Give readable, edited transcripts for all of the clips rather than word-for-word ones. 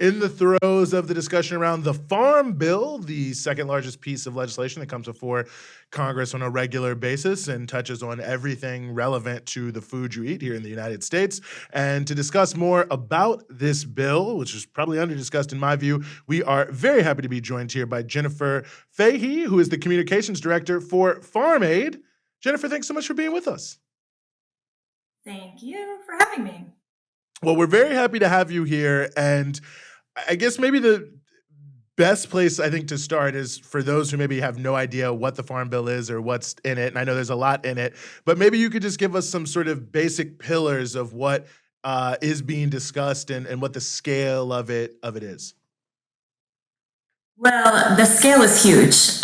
in the throes of the discussion around the Farm Bill, the second largest piece of legislation that comes before Congress on a regular basis and touches on everything relevant to the food you eat here in the United States. And to discuss more about this bill, which is probably under-discussed in my view, we are very happy to be joined here by Jennifer Fahy, who is the Communications Director for Farm Aid. Jennifer, thanks so much for being with us. Thank you for having me. Well, we're very happy to have you here. And I guess maybe the best place I think to start is for those who maybe have no idea what the Farm Bill is or what's in it. And I know there's a lot in it, but maybe you could just give us some sort of basic pillars of what is being discussed and what the scale of it is. Well, the scale is huge.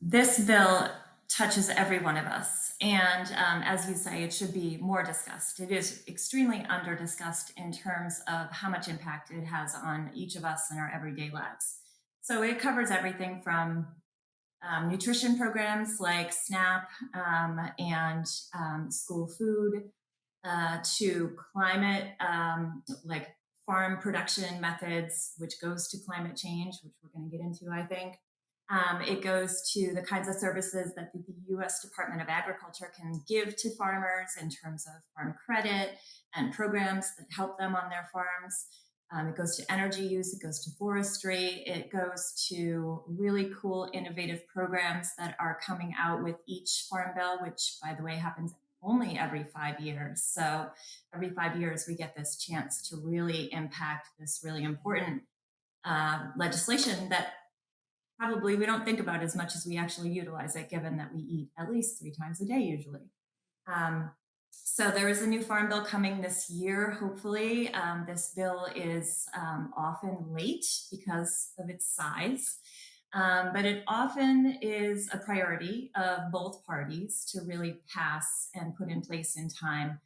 This bill touches every one of us. And as you say, it should be more discussed. It is extremely under-discussed in terms of how much impact it has on each of us in our everyday lives. So it covers everything from nutrition programs like SNAP and school food to climate, like farm production methods, which goes to climate change, which we're going to get into, I think. It goes to the kinds of services that the U.S. Department of Agriculture can give to farmers in terms of farm credit and programs that help them on their farms. It goes to energy use, it goes to forestry, it goes to really cool, innovative programs that are coming out with each farm bill, which, by the way, happens only every 5 years. So every 5 years, we get this chance to really impact this really important legislation that probably we don't think about as much as we actually utilize it, given that we eat at least 3 times a day usually. So there is a new farm bill coming this year, hopefully. This bill is often late because of its size, but it often is a priority of both parties to really pass and put in place in time.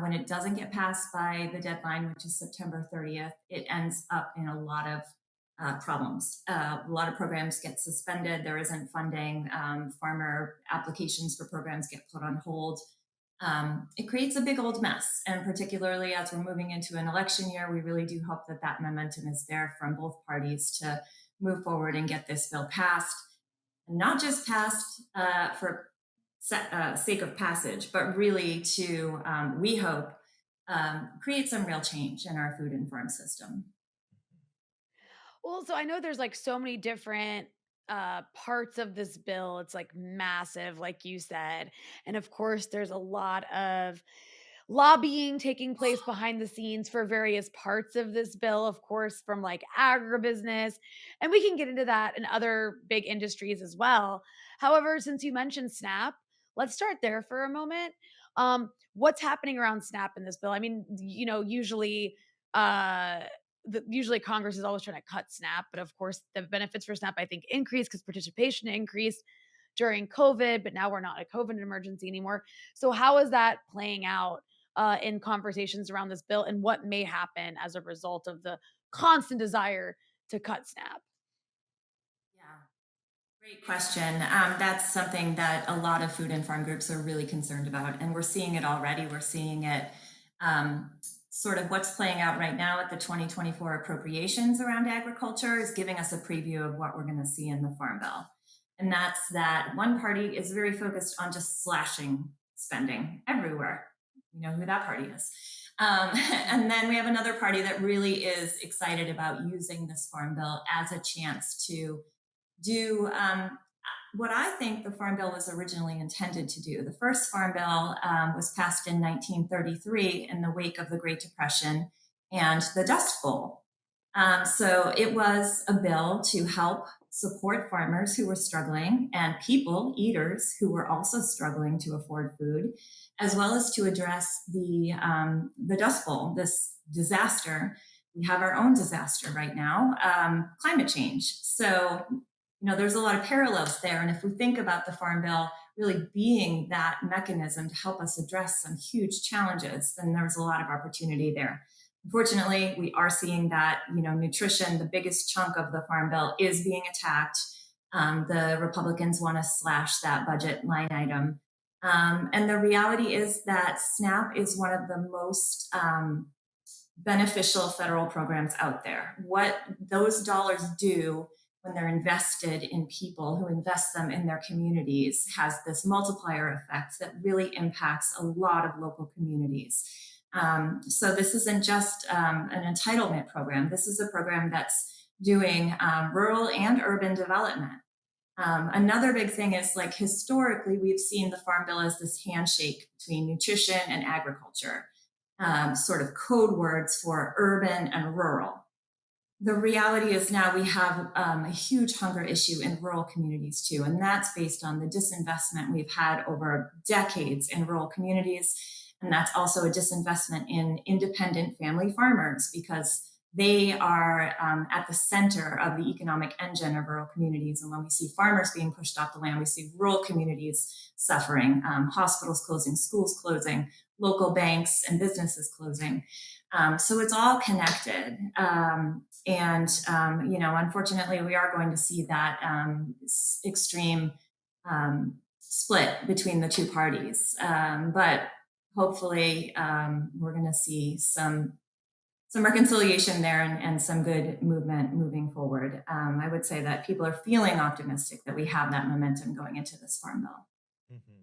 When it doesn't get passed by the deadline, which is September 30th, it ends up in a lot of problems. A lot of programs get suspended. There isn't funding. Farmer applications for programs get put on hold. It creates a big old mess. And particularly as we're moving into an election year, we really do hope that that momentum is there from both parties to move forward and get this bill passed. And not just passed for sake of passage, but really to, we hope, create some real change in our food and farm system. Well, so I know there's like so many different parts of this bill. It's like massive, like you said. And of course, there's a lot of lobbying taking place behind the scenes for various parts of this bill, of course, from like agribusiness. And we can get into that in other big industries as well. However, since you mentioned SNAP, let's start there for a moment. What's happening around SNAP in this bill? I mean, usually uh usually Congress is always trying to cut SNAP, but of course the benefits for SNAP I think increased because participation increased during COVID, but now we're not a COVID emergency anymore. So how is that playing out in conversations around this bill, and what may happen as a result of the constant desire to cut SNAP? Yeah. Great question. That's something that a lot of food and farm groups are really concerned about, and we're seeing it already. We're seeing it um, sort of what's playing out right now at the 2024 appropriations around agriculture is giving us a preview of what we're going to see in the Farm Bill. And that's that one party is very focused on just slashing spending everywhere. You know who that party is. and then we have another party that really is excited about using this Farm Bill as a chance to do what I think the Farm Bill was originally intended to do. The first Farm Bill was passed in 1933 in the wake of the Great Depression and the Dust Bowl. So it was a bill to help support farmers who were struggling and people, eaters, who were also struggling to afford food, as well as to address the Dust Bowl, this disaster. We have our own disaster right now, climate change. So there's a lot of parallels there. And if we think about the Farm Bill really being that mechanism to help us address some huge challenges, then there's a lot of opportunity there. Unfortunately, we are seeing that, nutrition, the biggest chunk of the Farm Bill, is being attacked. The Republicans want to slash that budget line item. And the reality is that SNAP is one of the most beneficial federal programs out there. What those dollars do when they're invested in people who invest them in their communities has this multiplier effect that really impacts a lot of local communities. So this isn't just an entitlement program. This is a program that's doing rural and urban development. Another big thing is like historically, we've seen the Farm Bill as this handshake between nutrition and agriculture, sort of code words for urban and rural. The reality is now we have a huge hunger issue in rural communities too, and that's based on the disinvestment we've had over decades in rural communities. And that's also a disinvestment in independent family farmers because they are at the center of the economic engine of rural communities. And when we see farmers being pushed off the land, we see rural communities suffering, hospitals closing, schools closing, local banks and businesses closing. So it's all connected. Unfortunately, we are going to see that extreme split between the two parties. But hopefully, we're going to see some reconciliation there and some good movement moving forward. I would say that people are feeling optimistic that we have that momentum going into this farm bill. Mhm.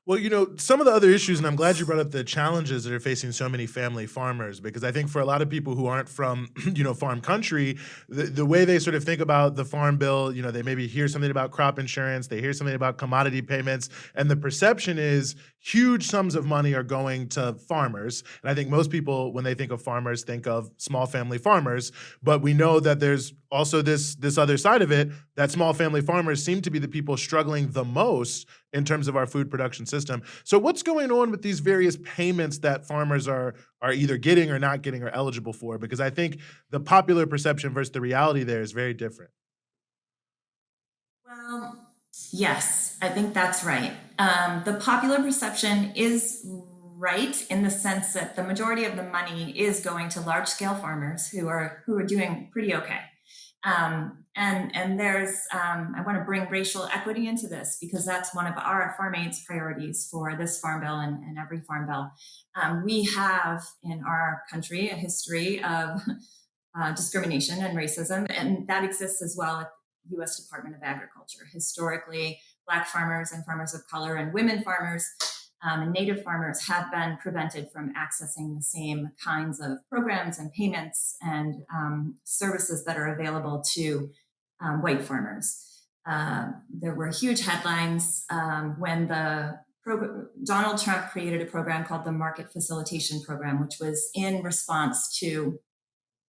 Well, some of the other issues, and I'm glad you brought up the challenges that are facing so many family farmers, because I think for a lot of people who aren't from, farm country, the way they sort of think about the farm bill, they maybe hear something about crop insurance, they hear something about commodity payments, and the perception is huge sums of money are going to farmers. And I think most people, when they think of farmers, think of small family farmers. But we know that there's also this other side of it, that small family farmers seem to be the people struggling the most in terms of our food production system. So what's going on with these various payments that farmers are either getting or not getting or eligible for? Because I think the popular perception versus the reality there is very different. Well, yes, I think that's right. The popular perception is right in the sense that the majority of the money is going to large scale farmers who are doing pretty okay. And there's I want to bring racial equity into this because that's one of our farm aids priorities for this farm bill and every farm bill. We have in our country a history of discrimination and racism, and that exists as well at the U.S. Department of Agriculture. Historically, Black farmers and farmers of color and women farmers and Native farmers have been prevented from accessing the same kinds of programs and payments and services that are available to white farmers. There were huge headlines when Donald Trump created a program called the Market Facilitation Program, which was in response to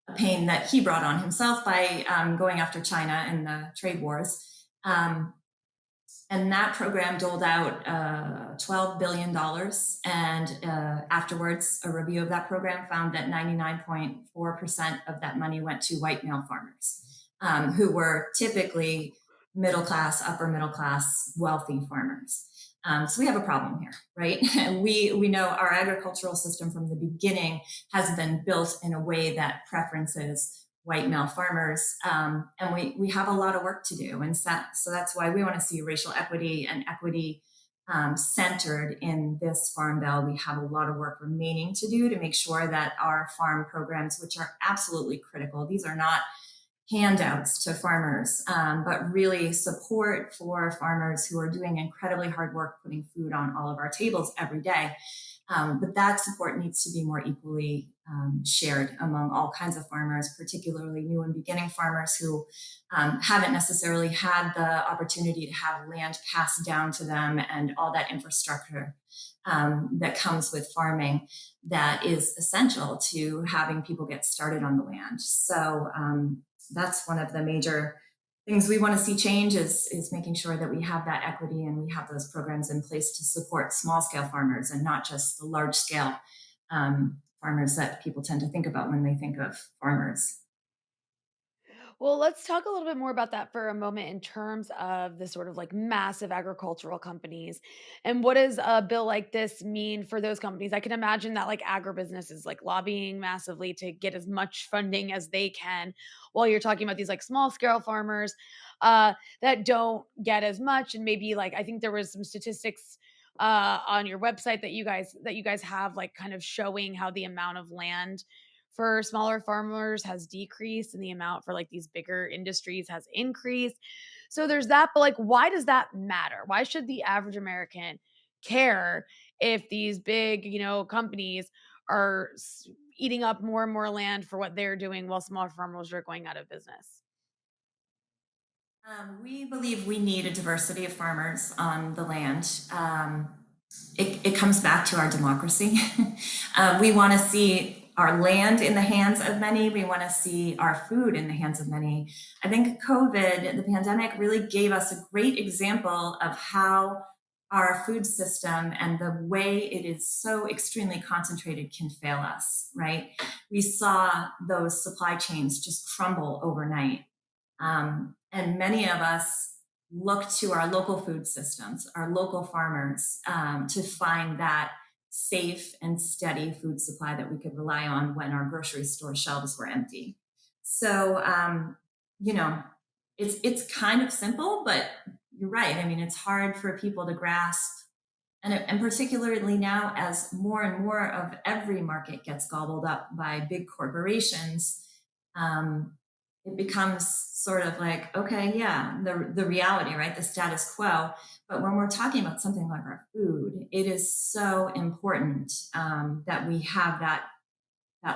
a pain that he brought on himself by going after China in the trade wars. And that program doled out $12 billion dollars. And afterwards, a review of that program found that 99.4% of that money went to white male farmers who were typically middle class, upper middle class, wealthy farmers. So we have a problem here, right? We know our agricultural system from the beginning has been built in a way that preferences white male farmers, and we have a lot of work to do. And so that's why we want to see racial equity and equity centered in this farm bill. We have a lot of work remaining to do to make sure that our farm programs, which are absolutely critical, these are not handouts to farmers, but really support for farmers who are doing incredibly hard work putting food on all of our tables every day. But that support needs to be more equally shared among all kinds of farmers, particularly new and beginning farmers who haven't necessarily had the opportunity to have land passed down to them and all that infrastructure that comes with farming that is essential to having people get started on the land. So that's one of the major things we want to see change is making sure that we have that equity and we have those programs in place to support small scale farmers and not just the large scale farmers that people tend to think about when they think of farmers. Well, let's talk a little bit more about that for a moment in terms of the sort of like massive agricultural companies. And what does a bill like this mean for those companies? I can imagine that like agribusiness is like lobbying massively to get as much funding as they can, while you're talking about these like small scale farmers that don't get as much. And maybe like I think there was some statistics on your website that you guys have like kind of showing how the amount of land for smaller farmers has decreased and the amount for like these bigger industries has increased. So there's that, but like why does that matter? Why should the average American care if these big, companies are eating up more and more land for what they're doing while smaller farmers are going out of business? We believe we need a diversity of farmers on the land. It comes back to our democracy. We want to see our land in the hands of many. We want to see our food in the hands of many. I think COVID, the pandemic, really gave us a great example of how our food system and the way it is so extremely concentrated can fail us, right? We saw those supply chains just crumble overnight. And many of us look to our local food systems, our local farmers, to find that safe and steady food supply that we could rely on when our grocery store shelves were empty. So, you know, it's kind of simple, but you're right. I mean, it's hard for people to grasp, and particularly now as more and more of every market gets gobbled up by big corporations, um, it becomes sort of like, okay, yeah, the reality, right? The status quo. But when we're talking about something like our food, it is so important that we have that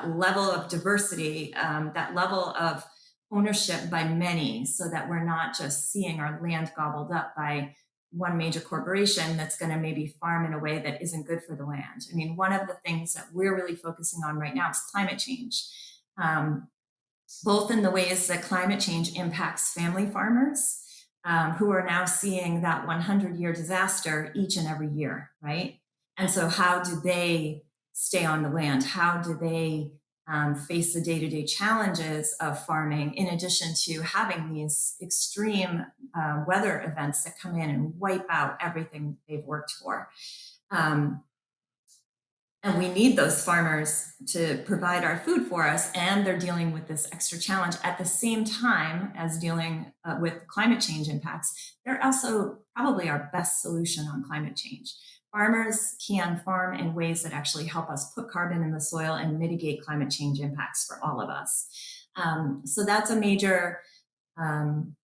level of diversity, that level of ownership by many, so that we're not just seeing our land gobbled up by one major corporation that's going to maybe farm in a way that isn't good for the land. I mean, one of the things that we're really focusing on right now is climate change. Um, Both in the ways that climate change impacts family farmers, who are now seeing that 100-year disaster each and every year, right? And so, how do they stay on the land? How do they face the day to day challenges of farming, in addition to having these extreme weather events that come in and wipe out everything they've worked for? Um, and we need those farmers to provide our food for us, and they're dealing with this extra challenge at the same time as dealing with climate change impacts. They're also probably our best solution on climate change. Farmers can farm in ways that actually help us put carbon in the soil and mitigate climate change impacts for all of us. So that's a major um,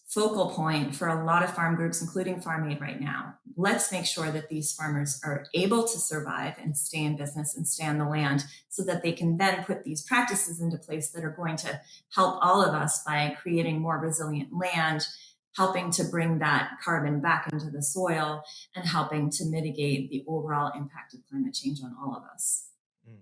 focal point for a lot of farm groups, including Farm Aid right now. Let's make sure that these farmers are able to survive and stay in business and stay on the land, so that they can then put these practices into place that are going to help all of us by creating more resilient land, helping to bring that carbon back into the soil, and helping to mitigate the overall impact of climate change on all of us. Mm.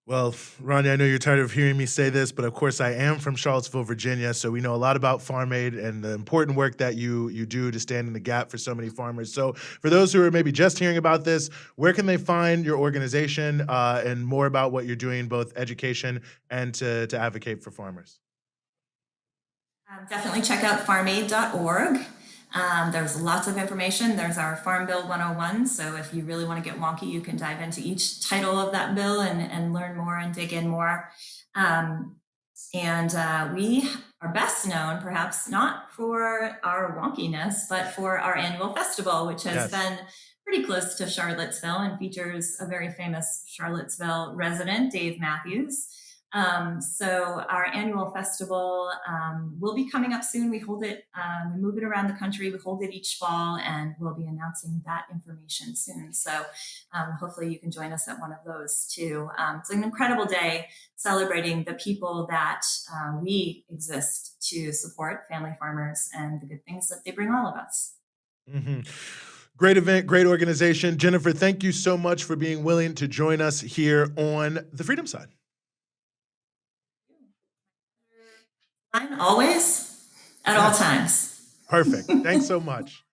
Well, Ronnie, I know you're tired of hearing me say this, but of course I am from Charlottesville, Virginia, so we know a lot about Farm Aid and the important work that you do to stand in the gap for so many farmers. So, for those who are maybe just hearing about this, where can they find your organization and more about what you're doing, both education and to advocate for farmers? Definitely check out farmaid.org. There's lots of information. There's our Farm Bill 101. So if you really want to get wonky, you can dive into each title of that bill and learn more and dig in more. Um, and we are best known, perhaps not for our wonkiness, but for our annual festival, which has Yes. been pretty close to Charlottesville and features a very famous Charlottesville resident, Dave Matthews. So our annual festival will be coming up soon. We hold it, we move it around the country. We hold it each fall, and we'll be announcing that information soon. So hopefully you can join us at one of those too. It's an incredible day celebrating the people that we exist to support, family farmers, and the good things that they bring all of us. Hmm. Great event, great organization. Jennifer, thank you so much for being willing to join us here on the Freedom Side. Fine, always, at all Yes, times. perfect. Thanks so much.